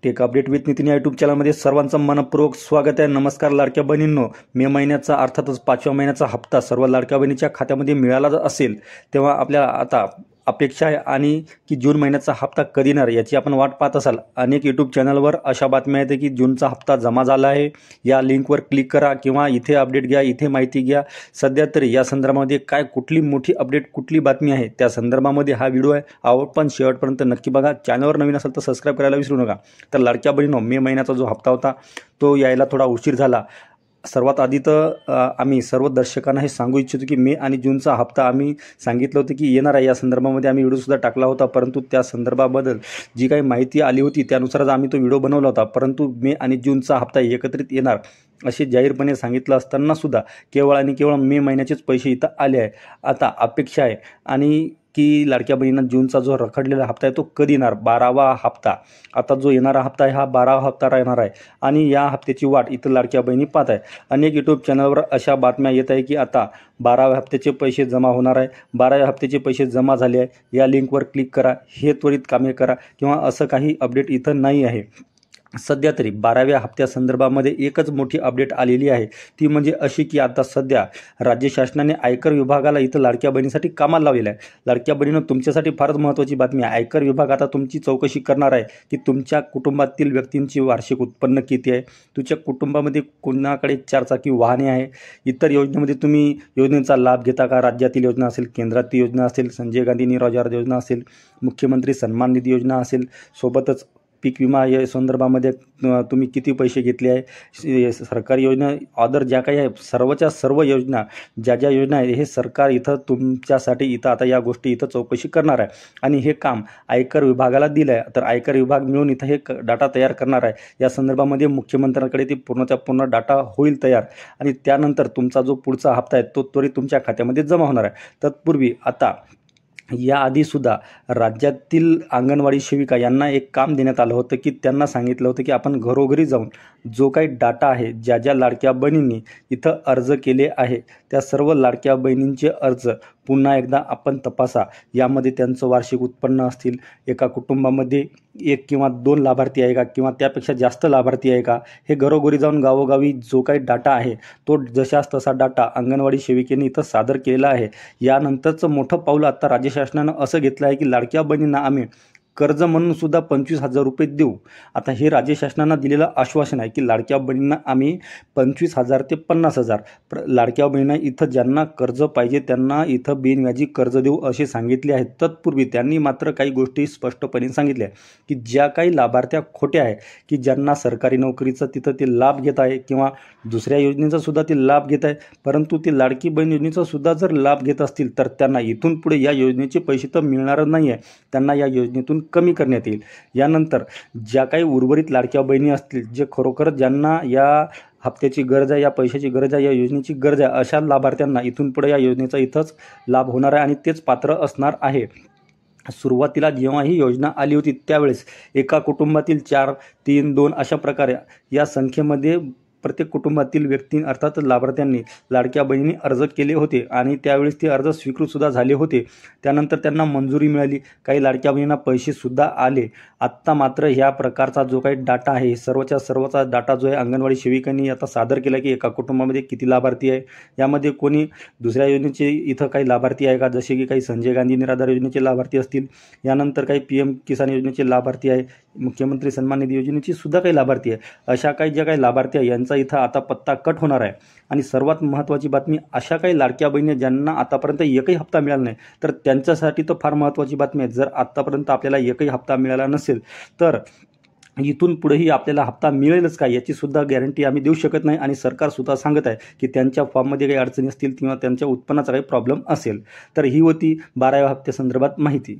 Take update with Nitin या YouTube चॅनलमध्ये सर्वांचं मनपूर्वक स्वागत आहे। नमस्कार लाडक्या बहिणींनो, मे महिन्याचा अर्थातच 5व्या महिन्याचा हप्ता सर्व लाडक्या बहिणीच्या खात्यामध्ये मिळाला असेल तेव्हा आपल्याला आता अपेक्षा आहे आणि की जून महिन्याचा हप्ता कधी येणार याची आपण वाट पाहत असाल। अनेक यूट्यूब चॅनलवर अशा बातम्या आहेत की जूनचा हप्ता जमा झाला आहे, या लिंकवर क्लिक करा किंवा इथे अपडेट घ्या, इथे माहिती घ्या। सध्या तरी या संदर्भामध्ये काय कुठली मोठी अपडेट कुठली बातमी आहे त्या संदर्भामध्ये हा व्हिडिओ आहे, आवड शेवटपर्यंत नक्की बघा। चॅनलवर नवीन असेल तर सबस्क्राइब करायला विसरू नका। तर लाडक्या बहिणींनो, मे महिन्याचा जो हप्ता होता तो यायला थोडा उशीर झाला। सर्वात आधी तर आम्ही सर्व दर्शकांना हे सांगू इच्छितो की मे आणि जूनचा हप्ता आम्ही सांगितलं होतं की येणार आहे, या संदर्भामध्ये आम्ही व्हिडिओसुद्धा टाकला होता। परंतु त्या संदर्भाबद्दल जी काही माहिती आली होती त्यानुसारच आम्ही तो व्हिडिओ बनवला होता। परंतु मे आणि जूनचा हप्ता एकत्रित येणार असे जाहीरपणे सांगितलं असताना सुद्धा केवळ आणि केवळ मे महिन्याचेच पैसे इथं आले आहे। आता अपेक्षा आहे आणि की लाडक्या बहिणींना जूनचा जो रखडलेला हप्ता आहे तो कधी येणार, 12वा हप्ता। आता जो येणारा हप्ता आहे हा 12वा हप्ता राहणार आहे आणि या हप्त्याची वाट इथं लाडक्या बहिणी पाहत आहे। अनेक यूट्यूब चॅनलवर अशा बातम्या येत आहे की आता 12व्या हप्त्याचे पैसे जमा होणार आहे, 12व्या हप्त्याचे पैसे जमा झाले आहे, या लिंकवर क्लिक करा, हे त्वरित कामे करा किंवा असं काही अपडेट इथं नाही आहे। सध्या तरी 12व्या हप्त्या संदर्भामध्ये एकच मोठी अपडेट आलेली आहे, ती म्हणजे अशी की आता सध्या राज्य शासनाने आयकर विभागाला इथं लाडक्या बहिणीसाठी कामाला लावलेलं आहे। लाडक्या बहिणीनं, तुमच्यासाठी फारच महत्त्वाची बातमी आहे। आयकर विभाग आता तुमची चौकशी करणार आहे की तुमच्या कुटुंबातील व्यक्तींची वार्षिक उत्पन्न किती आहे, तुमच्या कुटुंबामध्ये कोणाकडे 4 चाकी वाहने आहे, इतर योजनेमध्ये तुम्ही योजनेचा लाभ घेता का, राज्यातील योजना असेल, केंद्रातील योजना असेल, संजय गांधी निराधार योजना असेल, मुख्यमंत्री सन्मान निधी योजना असेल, सोबतच पीक विमा या संदर्भामध्ये तुम्ही किती पैसे घेतले आहे, सरकारी योजना अदर ज्या काही आहे सर्वच्या सर्व योजना ज्या योजना आहे हे सरकार इथं तुमच्यासाठी इथं आता या गोष्टी इथं चौकशी करणार आहे आणि हे काम आयकर विभागाला दिलं आहे। तर आयकर विभाग मिळून इथं हे डाटा तयार करणार आहे। या संदर्भामध्ये मुख्यमंत्र्यांकडे ती पूर्णच्या पूर्ण डाटा होईल तयार आणि त्यानंतर तुमचा जो पुढचा हप्ता आहे तो त्वरित तुमच्या खात्यामध्ये जमा होणार आहे। तत्पूर्वी आता याआधीसुद्धा राज्यातील अंगणवाडी सेविका यांना एक काम देण्यात आलं होतं की त्यांना सांगितलं होतं की आपण घरोघरी जाऊन जो काही डाटा आहे, ज्या लाडक्या बहिणींनी इथं अर्ज केले आहे त्या सर्व लाडक्या बहिणींचे अर्ज पुन्हा एकदा आपण तपासा। यामध्ये त्यांचं वार्षिक उत्पन्न असतील, एका कुटुंबामध्ये 1 किंवा 2 लाभार्थी आहे का किंवा त्यापेक्षा जास्त लाभार्थी आहे का, हे घरोघरी जाऊन गावोगावी जो काही डाटा आहे तो जशास तसा डाटा अंगणवाडी सेविकेने इथं सादर केलेला आहे। यानंतरचं मोठं पाऊल आता राज्य शासनानं असं घेतलं आहे की लाडक्या बहिणींना आम्ही कर्ज म्हणून सुद्धा 25,000 रुपये देऊ। आता हे राज्य शासनानं दिलेलं आश्वासन आहे की लाडक्या बहिणींना आम्ही 25,000 ते 50,000 लाडक्या बहिणींना इथं ज्यांना कर्ज पाहिजे त्यांना इथं बिनव्याजी कर्ज देऊ असे सांगितले आहे। तत्पूर्वी त्यांनी मात्र काही गोष्टी स्पष्टपणे सांगितल्या की ज्या काही लाभार्थ्या खोट्या आहे की ज्यांना सरकारी नोकरीचा तिथं ते लाभ घेत आहे किंवा दुसऱ्या योजनेचा सुद्धा ते लाभ घेत आहे, परंतु ते लाडकी बहीण योजनेचा सुद्धा जर लाभ घेत असतील तर त्यांना इथून पुढे या योजनेचे पैसे तर मिळणार नाही आहे, त्यांना या योजनेतून कमी करण्यात येईल। यानंतर ज्या काही उर्वरित लाडक्या बहिणी असतील जे खरोखर ज्यांना या हप्त्याची गरज आहे, या पैशाची गरज आहे, या योजनेची गरज आहे, अशा लाभार्थ्यांना इथून पुढे या योजनेचा इथंच लाभ होणार आहे आणि तेच पात्र असणार आहे। सुरुवातीला जेव्हा ही योजना आली होती त्यावेळेस एका कुटुंबातील 4, 3, 2 अशा प्रकारे या संख्येमध्ये प्रत्येक कुटुंबातील व्यक्ती अर्थात लाभार्थ्यांनी लाडक्या बहिणींनी अर्ज केले होते आणि त्यावेळेस ते अर्ज स्वीकृतसुद्धा झाले होते। त्यानंतर त्यांना मंजुरी मिळाली, काही लाडक्या बहिणींना पैसेसुद्धा आले। आत्ता मात्र ह्या प्रकारचा जो काही डाटा आहे, सर्वच्या सर्वचा डाटा जो आहे अंगणवाडी सेविकांनी आता सादर केला की एका कुटुंबामध्ये किती लाभार्थी आहे, यामध्ये कोणी दुसऱ्या योजनेचे इथं काही लाभार्थी आहे का, जसे की काही संजय गांधी निराधार योजनेचे लाभार्थी असतील, यानंतर काही PM किसान योजनेचे लाभार्थी आहे, मुख्यमंत्री सन्मान निधी योजनेची सुद्धा काही लाभार्थी आहे, अशा काही ज्या काही लाभार्थी आहे यांचा इथं आता पत्ता कट होणार आहे। आणि सर्वात महत्त्वाची बातमी, अशा काही लाडक्या बहिणी ज्यांना आतापर्यंत एकही हप्ता मिळाला नाही तर त्यांच्यासाठी तर फार महत्त्वाची बातमी आहे। जर आतापर्यंत आपल्याला एकही हप्ता मिळाला नसेल तर इथून पुढेही आपल्याला हप्ता मिळेलच का याची सुद्धा गॅरंटी आम्ही देऊ शकत नाही आणि सरकार सुद्धा सांगत आहे की त्यांच्या फॉर्ममध्ये काही अडचणी असतील किंवा त्यांच्या उत्पन्नाचा काही प्रॉब्लेम असेल तर ही होती 12व्या हप्त्यासंदर्भात माहिती।